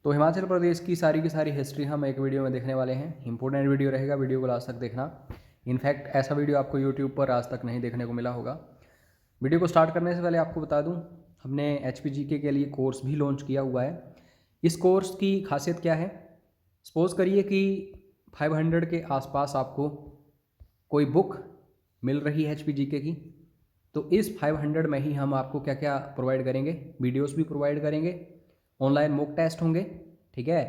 तो हिमाचल प्रदेश की सारी हिस्ट्री हम एक वीडियो में देखने वाले हैं। इंपॉर्टेंट वीडियो रहेगा, वीडियो को लास्ट तक देखना। इनफैक्ट ऐसा वीडियो आपको यूट्यूब पर आज तक नहीं देखने को मिला होगा। वीडियो को स्टार्ट करने से पहले आपको बता दूं, हमने HPGK के लिए कोर्स भी लॉन्च किया हुआ है। इस कोर्स की खासियत क्या है? सपोज़ करिए कि 500 के आसपास आपको कोई बुक मिल रही है HPGK की, तो इस 500 में ही हम आपको क्या क्या प्रोवाइड करेंगे, वीडियोस भी प्रोवाइड करेंगे, ऑनलाइन मॉक टेस्ट होंगे, ठीक है,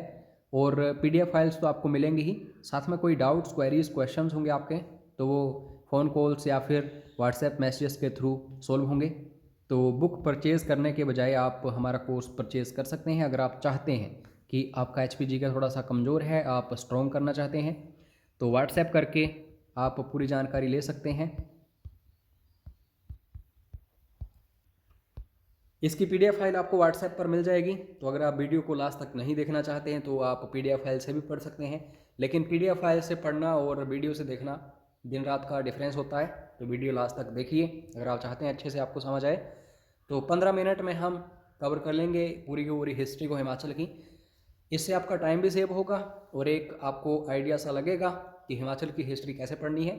और PDF फाइल्स तो आपको मिलेंगी ही, साथ में कोई डाउट्स, क्वेरीज, क्वेश्चंस होंगे आपके तो वो फ़ोन कॉल्स या फिर व्हाट्सएप मैसेजेस के थ्रू सॉल्व होंगे। तो बुक परचेज़ करने के बजाय आप हमारा कोर्स परचेज़ कर सकते हैं। अगर आप चाहते हैं कि आपका HPGK थोड़ा सा कमज़ोर है, आप स्ट्रॉन्ग करना चाहते हैं, तो व्हाट्सएप करके आप पूरी जानकारी ले सकते हैं। इसकी PDF फाइल आपको व्हाट्सएप पर मिल जाएगी। तो अगर आप वीडियो को लास्ट तक नहीं देखना चाहते हैं तो आप PDF फाइल से भी पढ़ सकते हैं। लेकिन PDF फाइल से पढ़ना और वीडियो से देखना दिन रात का डिफरेंस होता है। तो वीडियो लास्ट तक देखिए अगर आप चाहते हैं अच्छे से आपको समझ आए। तो 15 मिनट में हम कवर कर लेंगे पूरी की पूरी हिस्ट्री को हिमाचल की। इससे आपका टाइम भी सेव होगा और एक आपको आइडिया सा लगेगा कि हिमाचल की हिस्ट्री कैसे पढ़नी है।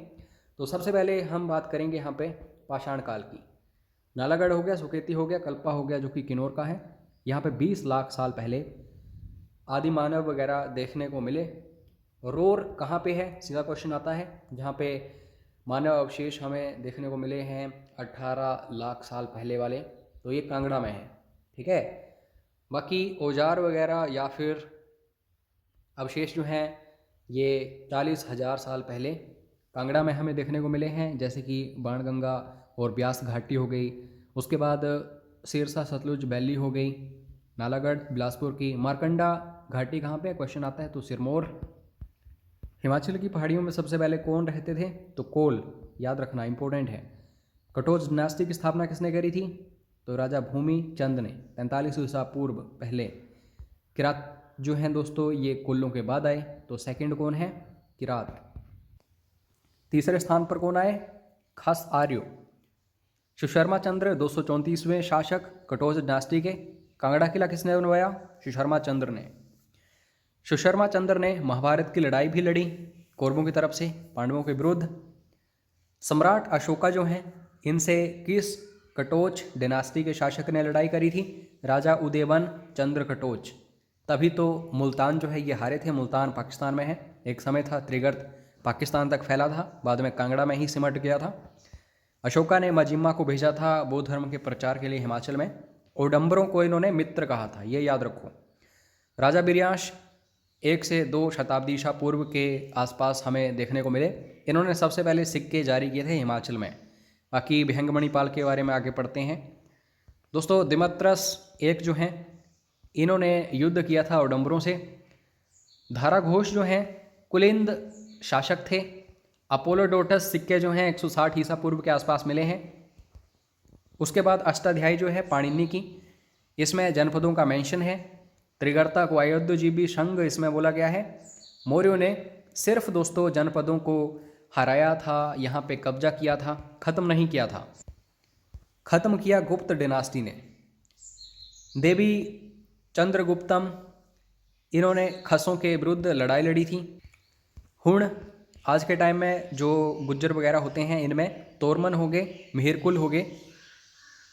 तो सबसे पहले हम बात करेंगे यहाँ पे पाषाण काल की। नालागढ़ हो गया, सुकेती हो गया, कल्पा हो गया जो कि किन्नौर का है। यहाँ पे 20 लाख साल पहले आदि मानव वगैरह देखने को मिले। रोर कहाँ पे है, सीधा क्वेश्चन आता है। जहाँ पे मानव अवशेष हमें देखने को मिले हैं 18 लाख साल पहले वाले, तो ये कांगड़ा में है, ठीक है। बाकी औजार वगैरह या फिर अवशेष जो हैं ये 40,000 साल पहले कांगड़ा में हमें देखने को मिले हैं, जैसे कि बाणगंगा और ब्यास घाटी हो गई। उसके बाद सिरसा सतलुज वैली हो गई, नालागढ़ बिलासपुर की। मारकंडा घाटी कहाँ पे क्वेश्चन आता है, तो सिरमौर। हिमाचल की पहाड़ियों में सबसे पहले कौन रहते थे, तो कोल, याद रखना इंपॉर्टेंट है। कटोच डिनास्टी की स्थापना किसने करी थी, तो राजा भूमि चंद ने 45 ईसा पूर्व पहले। किरात जो हैं दोस्तों ये कोल्लों के बाद आए, तो सेकंड कौन है, किरात। तीसरे स्थान पर कौन आए, खस आर्यो। सुशर्मा चंद्र 234वें शासक कटोच डिनास्टी के। कांगड़ा किला किसने बनवाया, सुशर्मा चंद्र ने। सुशर्मा चंद्र ने महाभारत की लड़ाई भी लड़ी कौरवों की तरफ से पांडवों के विरुद्ध। सम्राट अशोका जो हैं इनसे किस कटोच डिनास्टी के शासक ने लड़ाई करी थी, राजा उदयवन चंद्र कटोच। तभी तो मुल्तान जो है ये हारे थे। मुल्तान पाकिस्तान में है, एक समय था त्रिगर्त पाकिस्तान तक फैला था, बाद में कांगड़ा में ही सिमट गया था। अशोका ने मजिम्मा को भेजा था बौद्ध धर्म के प्रचार के लिए हिमाचल में। ओडम्बरों को इन्होंने मित्र कहा था, ये याद रखो। राजा बिरयांश 1 से 2 शताब्दी ईसा पूर्व के आसपास हमें देखने को मिले। इन्होंने सबसे पहले सिक्के जारी किए थे हिमाचल में। बाकी विहंग मणिपाल के बारे में आगे पढ़ते हैं। दोस्तों दिमत्रस एक जो हैं इन्होंने युद्ध किया था ओडम्बरों से। धारा घोष जो हैं कुलिंद शासक थे। अपोलोडोटस सिक्के जो हैं 160 ईसा पूर्व के आसपास मिले हैं। उसके बाद अष्टाध्यायी जो है पाणिनि की, इसमें जनपदों का मेंशन है। त्रिगर्ता को अयोध्यजीबी संघ इसमें बोला गया है। मौर्यों ने सिर्फ दोस्तों जनपदों को हराया था, यहाँ पे कब्जा किया था, खत्म नहीं किया था। खत्म किया गुप्त डिनास्टी ने। देवी चंद्रगुप्तम इन्होंने खसों के विरुद्ध लड़ाई लड़ी थी। हुण आज के टाइम में जो गुज्जर वगैरह होते हैं इनमें तोरमन हो गए, मिहिरकुल हो गए,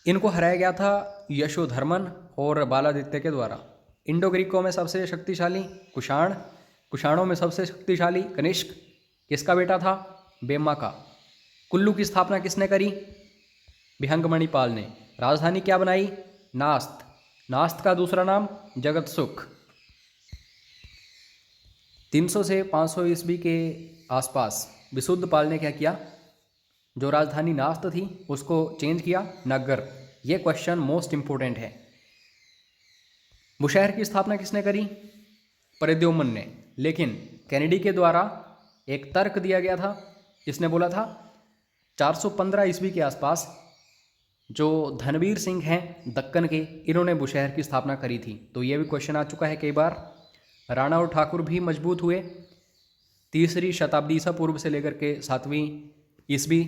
इनको हराया गया था यशोधर्मन और बालादित्य के द्वारा। इंडो ग्रीकों में सबसे शक्तिशाली कुषाण, कुषाणों में सबसे शक्तिशाली कनिष्क, किसका बेटा था, बेम्मा का। कुल्लू की स्थापना किसने करी, विहंग मणिपाल ने। राजधानी क्या बनाई, नास्त। नास्त का दूसरा नाम जगत सुख। 300 से 500 ईस्वी के आसपास विशुद्धपाल ने क्या किया, जो राजधानी नास्त थी उसको चेंज किया नगर। ये क्वेश्चन मोस्ट इंपोर्टेंट है। बुशहर की स्थापना किसने करी, प्रद्युम्न ने। लेकिन कैनेडी के द्वारा एक तर्क दिया गया था, इसने बोला था 415 ईस्वी के आसपास जो धनवीर सिंह हैं दक्कन के, इन्होंने बुशहर की स्थापना करी थी। तो ये भी क्वेश्चन आ चुका है कई बार। राणा और ठाकुर भी मजबूत हुए 3री शताब्दी ईसा पूर्व से लेकर के 7वीं ईस्वी।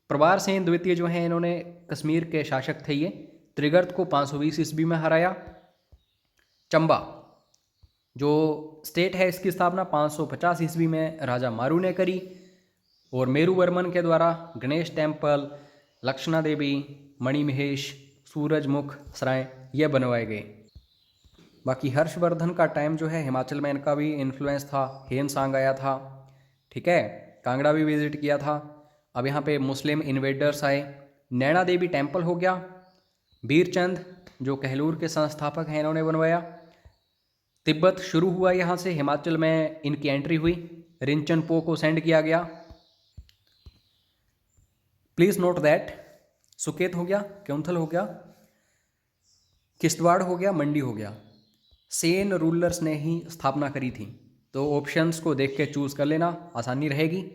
प्रवार सेन द्वितीय जो हैं इन्होंने कश्मीर के शासक थे, ये त्रिगर्त को 520 ईस्वी में हराया। चंबा जो स्टेट है इसकी स्थापना 550 ईस्वी में राजा मारू ने करी और मेरुवर्मन के द्वारा गणेश टेम्पल, लक्षणा देवी, मणिमहेश, सूरजमुख सराय ये बनवाए गए। बाकी हर्षवर्धन का टाइम जो है हिमाचल में इनका भी इन्फ्लुएंस था, हेनसांग आया था, ठीक है, कांगड़ा भी विजिट किया था। अब यहाँ पे मुस्लिम इन्वेडर्स आए, नैना देवी टेम्पल हो गया, बीरचंद जो कहलूर के संस्थापक हैं इन्होंने बनवाया। तिब्बत शुरू हुआ यहाँ से, हिमाचल में इनकी एंट्री हुई, रिंचन पो को सेंड किया गया। प्लीज़ नोट दैट सुकेत हो गया, क्योंथल हो गया, किश्तवाड़ हो गया, मंडी हो गया, सेन रूलर्स ने ही स्थापना करी थी। तो ऑप्शंस को देख के चूज़ कर लेना, आसानी रहेगी।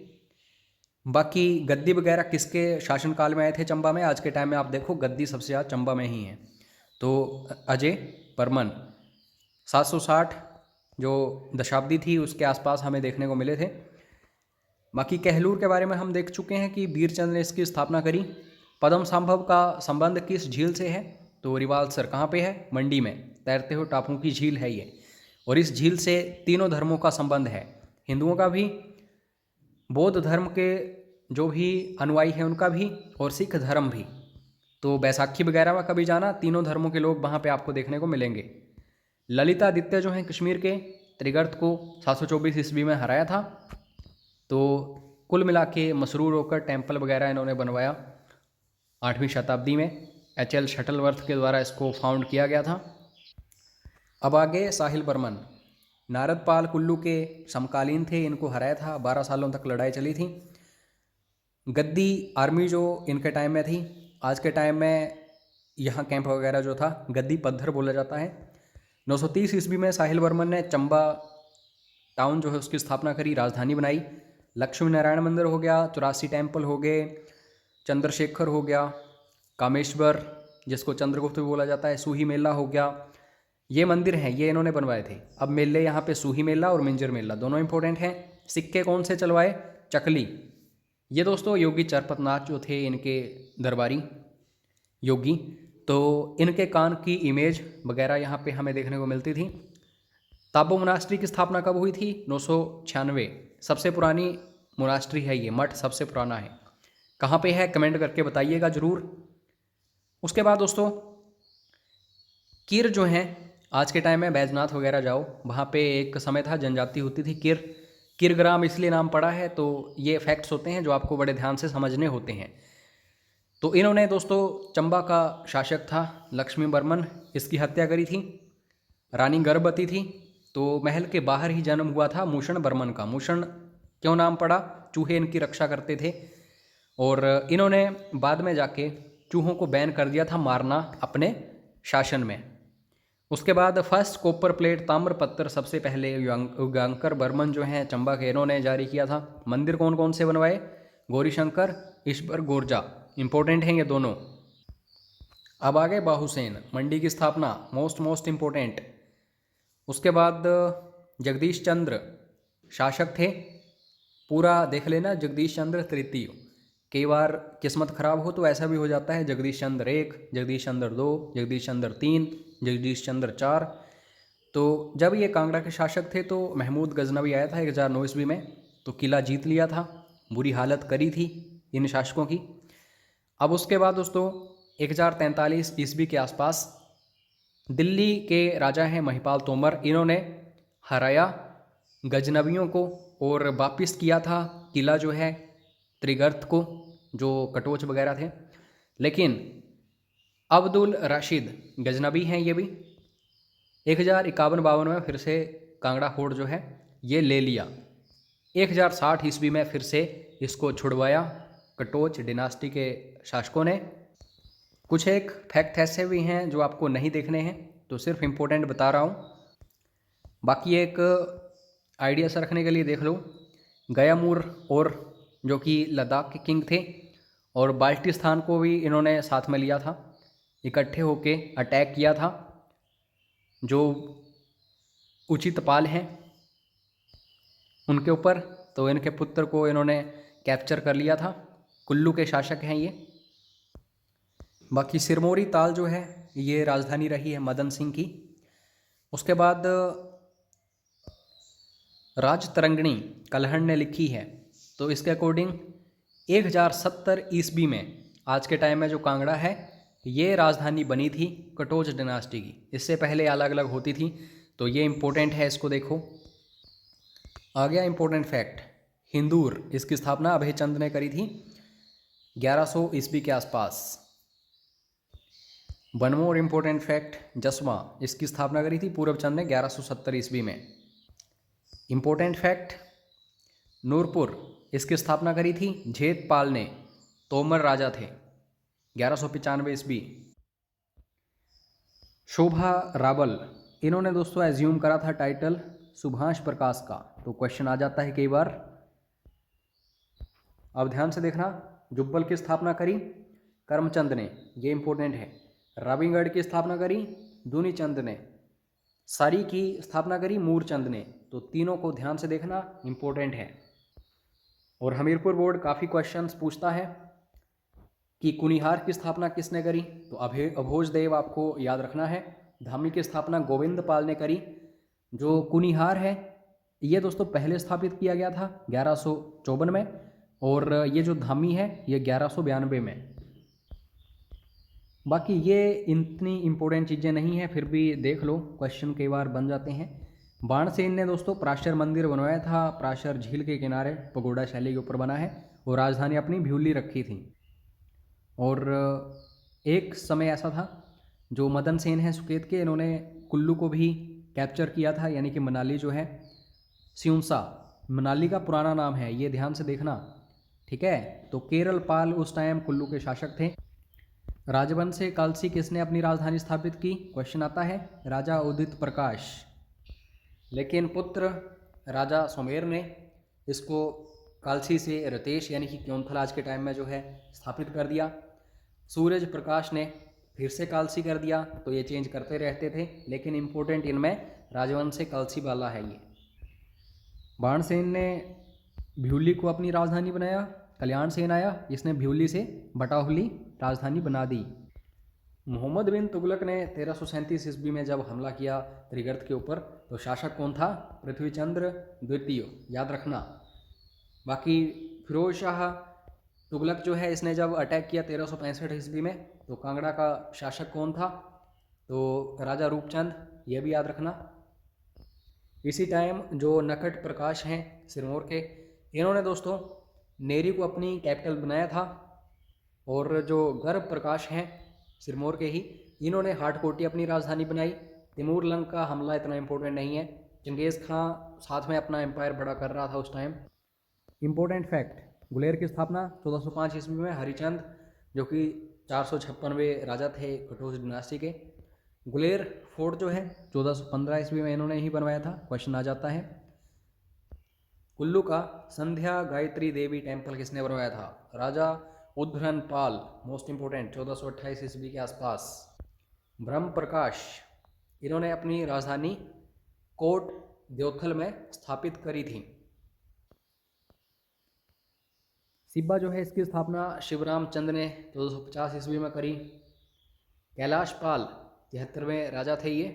बाकी गद्दी वगैरह किसके शासनकाल में आए थे चंबा में, आज के टाइम में आप देखो गद्दी सबसे ज़्यादा चंबा में ही है। तो अजय बर्मन 760 जो दशाब्दी थी उसके आसपास हमें देखने को मिले थे। बाकी कहलूर के बारे में हम देख चुके हैं कि बीरचंद ने इसकी स्थापना करी। पद्म संभव का संबंध किस झील से है, तो रिवाल्सर कहाँ पे है, मंडी में, तैरते हुए टापुओं की झील है ये। और इस झील से तीनों धर्मों का संबंध है, हिंदुओं का भी, बौद्ध धर्म के जो भी अनुयायी हैं उनका भी, और सिख धर्म भी। तो बैसाखी वगैरह में कभी जाना, तीनों धर्मों के लोग वहाँ पे आपको देखने को मिलेंगे। ललितादित्य जो हैं कश्मीर के, त्रिगर्त को 724 ईस्वी में हराया था। तो कुल मिला के मसरूर होकर टेम्पल वगैरह इन्होंने बनवाया 8वीं शताब्दी में। HL शटलवर्थ के द्वारा इसको फाउंड किया गया था। अब आगे साहिल बर्मन, नारदपाल कुल्लू के समकालीन थे, इनको हराया था, 12 सालों तक लड़ाई चली थी। गद्दी आर्मी जो इनके टाइम में थी, आज के टाइम में यहाँ कैंप वगैरह जो था गद्दी पद्धर बोला जाता है। 930 ईस्वी में साहिल बर्मन ने चंबा टाउन जो है उसकी स्थापना करी, राजधानी बनाई। लक्ष्मी नारायण मंदिर हो गया, 84 टेम्पल हो गए, चंद्रशेखर हो गया, कामेश्वर जिसको चंद्रगुप्त भी बोला जाता है, सूही मेला हो गया, ये मंदिर हैं, ये इन्होंने बनवाए थे। अब मेले यहाँ पे सूही मेला और मिंजर मेला दोनों इंपॉर्टेंट हैं। सिक्के कौन से चलवाए, चकली, ये दोस्तों योगी चरपतनाथ जो थे इनके दरबारी योगी, तो इनके कान की इमेज वगैरह यहाँ पे हमें देखने को मिलती थी। ताबो मोनास्ट्री की स्थापना कब हुई थी, 996, सबसे पुरानी मोनास्ट्री है ये, मठ सबसे पुराना है। कहाँ पे है कमेंट करके बताइएगा ज़रूर। उसके बाद दोस्तों किर जो हैं, आज के टाइम में बैजनाथ वगैरह जाओ, वहाँ पे एक समय था जनजाति होती थी किर ग्राम इसलिए नाम पड़ा है। तो ये फैक्ट्स होते हैं जो आपको बड़े ध्यान से समझने होते हैं। तो इन्होंने दोस्तों चंबा का शासक था लक्ष्मी बर्मन, इसकी हत्या करी थी। रानी गर्भवती थी, तो महल के बाहर ही जन्म हुआ था मूषण बर्मन का। मूषण क्यों नाम पड़ा, चूहे इनकी रक्षा करते थे, और इन्होंने बाद में जाके चूहों को बैन कर दिया था मारना अपने शासन में। उसके बाद फर्स्ट कॉपर प्लेट ताम्र पत्थर सबसे पहले युगांकर बर्मन जो हैं चंबा के, इन्होंने जारी किया था। मंदिर कौन कौन से बनवाए, गौरीशंकर, ईश्वर गोरजा, इंपॉर्टेंट हैं ये दोनों। अब आगे बाहुसेन, मंडी की स्थापना, मोस्ट इम्पोर्टेंट। उसके बाद जगदीश चंद्र शासक थे, पूरा देख लेना, जगदीश चंद्र तृतीय। कई बार किस्मत खराब हो तो ऐसा भी हो जाता है, जगदीश चंद्र 1, जगदीश चंद्र 2, जगदीश चंद्र 3, जगदीश चंद्र 4। तो जब ये कांगड़ा के शासक थे तो महमूद गजनवी आया था 1009 ईस्वी में, तो किला जीत लिया था, बुरी हालत करी थी इन शासकों की। अब उसके बाद दोस्तों 1043 ईस्वी के आसपास दिल्ली के राजा हैं महिपाल तोमर, इन्होंने हराया गजनवियों को और वापिस किया था किला जो है त्रिगर्त को, जो कटोच वगैरह थे। लेकिन अब्दुल राशिद गजनवी हैं ये भी, 1051-52 में फिर से कांगड़ा फोर्ट जो है ये ले लिया। 1060 ईस्वी में फिर से इसको छुड़वाया कटोच डिनास्टी के शासकों ने। कुछ एक फैक्ट ऐसे भी हैं जो आपको नहीं देखने हैं, तो सिर्फ इम्पोर्टेंट बता रहा हूँ। बाकी एक आइडिया सा रखने के लिए देख लो, गयामुर और जो कि लद्दाख के किंग थे, और बाल्टिस्तान को भी इन्होंने साथ में लिया था, इकट्ठे होके अटैक किया था। जो उचित पाल हैं उनके ऊपर, तो इनके पुत्र को इन्होंने कैप्चर कर लिया था। कुल्लू के शासक हैं ये। बाकी सिरमौरी ताल जो है ये राजधानी रही है मदन सिंह की। उसके बाद राजतरंगिणी कल्हण ने लिखी है, तो इसके अकॉर्डिंग 1070 ईस्वी में, आज के टाइम में जो कांगड़ा है ये राजधानी बनी थी कटोच डिनास्टी की। इससे पहले अलग अलग होती थी, तो ये इम्पोर्टेंट है, इसको देखो। आ गया इम्पोर्टेंट फैक्ट, हिंदूर, इसकी स्थापना अभयचंद ने करी थी 1100 ईस्वी के आसपास। वन मोर इम्पोर्टेंट फैक्ट, जसवा, इसकी स्थापना करी थी पूरबचंद ने 1170 ईस्वी में। इम्पोर्टेंट फैक्ट, नूरपुर, इसकी स्थापना करी थी झेतपाल ने, तोमर राजा थे, 1195 ईस्वी। शोभा रावल, इन्होंने दोस्तों एज्यूम करा था टाइटल सुभाष प्रकाश का, तो क्वेश्चन आ जाता है कई बार। अब ध्यान से देखना, जुब्बल की स्थापना करी करमचंद ने, ये इंपॉर्टेंट है। राविंगढ़ की स्थापना करी दुनीचंद ने, सारी की स्थापना करी मूरचंद ने, तो तीनों को ध्यान से देखना, इंपॉर्टेंट है। और हमीरपुर बोर्ड काफ़ी क्वेश्चंस पूछता है कि कुनिहार की स्थापना किसने करी, तो अभोज देव आपको याद रखना है। धामी की स्थापना गोविंद पाल ने करी। जो कुनिहार है ये दोस्तों पहले स्थापित किया गया था 1154 में, और ये जो धामी है ये 1192 में। बाकी ये इतनी इम्पोर्टेंट चीज़ें नहीं हैं, फिर भी देख लो, क्वेश्चन कई बार बन जाते हैं। बाणसेन ने दोस्तों प्राशर मंदिर बनवाया था, प्राशर झील के किनारे पगोडा शैली के ऊपर बना है, और राजधानी अपनी भ्यूली रखी थी। और एक समय ऐसा था जो मदन सेन हैं सुकेत के, इन्होंने कुल्लू को भी कैप्चर किया था, यानी कि मनाली जो है, सिउंसा मनाली का पुराना नाम है, ये ध्यान से देखना, ठीक है। तो केरल पाल उस टाइम कुल्लू के शासक थे। राजवंश से कालसी किसने अपनी राजधानी स्थापित की, क्वेश्चन आता है, राजा उदित प्रकाश। लेकिन पुत्र राजा सोमेर ने इसको कालसी से रतेश यानी कि क्योंथल आज के टाइम में जो है स्थापित कर दिया। सूरज प्रकाश ने फिर से कालसी कर दिया, तो ये चेंज करते रहते थे, लेकिन इम्पोर्टेंट इनमें राजवंश से कालसी वाला है ये। बाणसेन ने भ्यूली को अपनी राजधानी बनाया। कल्याण सेन आया, इसने भ्यूली से बटाहुली राजधानी बना दी। मोहम्मद बिन तुगलक ने 1337 ईस्वी में जब हमला किया त्रिगर्त के ऊपर, तो शासक कौन था, पृथ्वीचंद्र द्वितीय, याद रखना। बाकी फिरोज शाह तुगलक जो है, इसने जब अटैक किया 1365 ईस्वी में, तो कांगड़ा का शासक कौन था, तो राजा रूपचंद, ये भी याद रखना। इसी टाइम जो नकट प्रकाश हैं सिरमौर के, इन्होंने दोस्तों नेरी को अपनी कैपिटल बनाया था। और जो गर्भ प्रकाश हैं सिरमौर के ही, इन्होंने हाटकोटी अपनी राजधानी बनाई। तिमूर लंग का हमला इतना इम्पोर्टेंट नहीं है, चंगेज़ खां साथ में अपना एम्पायर बड़ा कर रहा था उस टाइम। इम्पोर्टेंट फैक्ट, गुलेर की स्थापना 1405 ईस्वी में हरिचंद, जो कि 456वें राजा थे कटोच डिनास्टी के। गुलेर फोर्ट जो है 1415 ईस्वी में इन्होंने ही बनवाया था, क्वेश्चन आ जाता है। कुल्लू का संध्या गायत्री देवी टेम्पल किसने बनवाया था, राजा उद्धरण पाल, मोस्ट इंपोर्टेंट, 1428 ईस्वी के आसपास। ब्रह्म प्रकाश, इन्होंने अपनी राजधानी कोट देवथल में स्थापित करी थी। सिब्बा जो है, इसकी स्थापना शिवराम चंद ने 1450 ईस्वी में करी। कैलाश पाल 73वें राजा थे ये,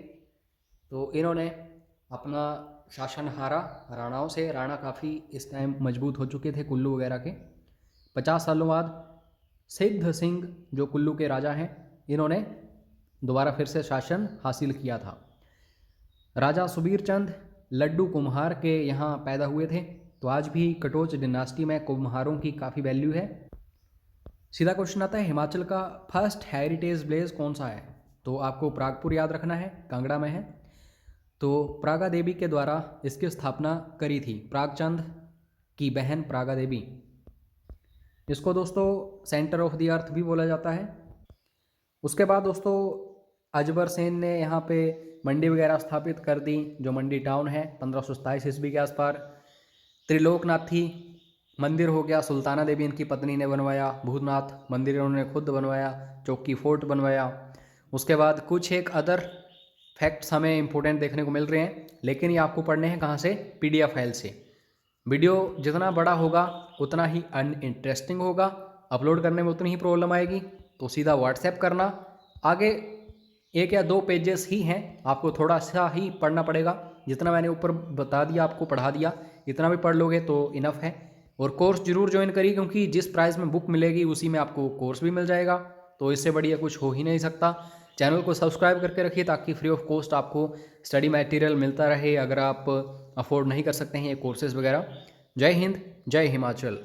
तो इन्होंने अपना शासन हारा राणाओं से। राणा काफ़ी इस टाइम मजबूत हो चुके थे कुल्लू वगैरह के। 50 सालों बाद सिद्ध सिंह जो कुल्लू के राजा हैं, इन्होंने दोबारा फिर से शासन हासिल किया था। राजा सुबीर चंद लड्डू कुम्हार के यहाँ पैदा हुए थे, तो आज भी कटोच डिनास्टी में कुम्हारों की काफ़ी वैल्यू है। सीधा क्वेश्चन आता है, हिमाचल का फर्स्ट हेरिटेज विलेज कौन सा है, तो आपको प्रागपुर याद रखना है, कांगड़ा में है। तो प्रागा देवी के द्वारा इसकी स्थापना करी थी, प्रागचंद की बहन प्रागा देवी। इसको दोस्तों सेंटर ऑफ द अर्थ भी बोला जाता है। उसके बाद दोस्तों अजबर सेन ने यहाँ पे मंडी वगैरह स्थापित कर दी, जो मंडी टाउन है 1527 ईस्वी के आसपास। त्रिलोकनाथी मंदिर हो गया, सुल्ताना देवी इनकी पत्नी ने बनवाया। भूतनाथ मंदिर इन्होंने खुद बनवाया। चौकी फोर्ट बनवाया। उसके बाद कुछ एक अदर फैक्ट्स हमें इंपॉर्टेंट देखने को मिल रहे हैं, लेकिन ये आपको पढ़ने हैं कहाँ से, PDF फाइल से। वीडियो जितना बड़ा होगा उतना ही अनइंटरेस्टिंग होगा, अपलोड करने में उतनी ही प्रॉब्लम आएगी, तो सीधा व्हाट्सएप करना। आगे 1 या 2 पेजेस ही हैं, आपको थोड़ा सा ही पढ़ना पड़ेगा। जितना मैंने ऊपर बता दिया, आपको पढ़ा दिया, इतना भी पढ़ लोगे तो इनफ है। और कोर्स जरूर ज्वाइन करिए, क्योंकि जिस प्राइस में बुक मिलेगी उसी में आपको कोर्स भी मिल जाएगा, तो इससे बढ़िया कुछ हो ही नहीं सकता। चैनल को सब्सक्राइब करके रखिए ताकि फ्री ऑफ कॉस्ट आपको स्टडी मटेरियल मिलता रहे, अगर आप अफोर्ड नहीं कर सकते हैं ये कोर्सेज़ वगैरह। जय हिंद, जय हिमाचल।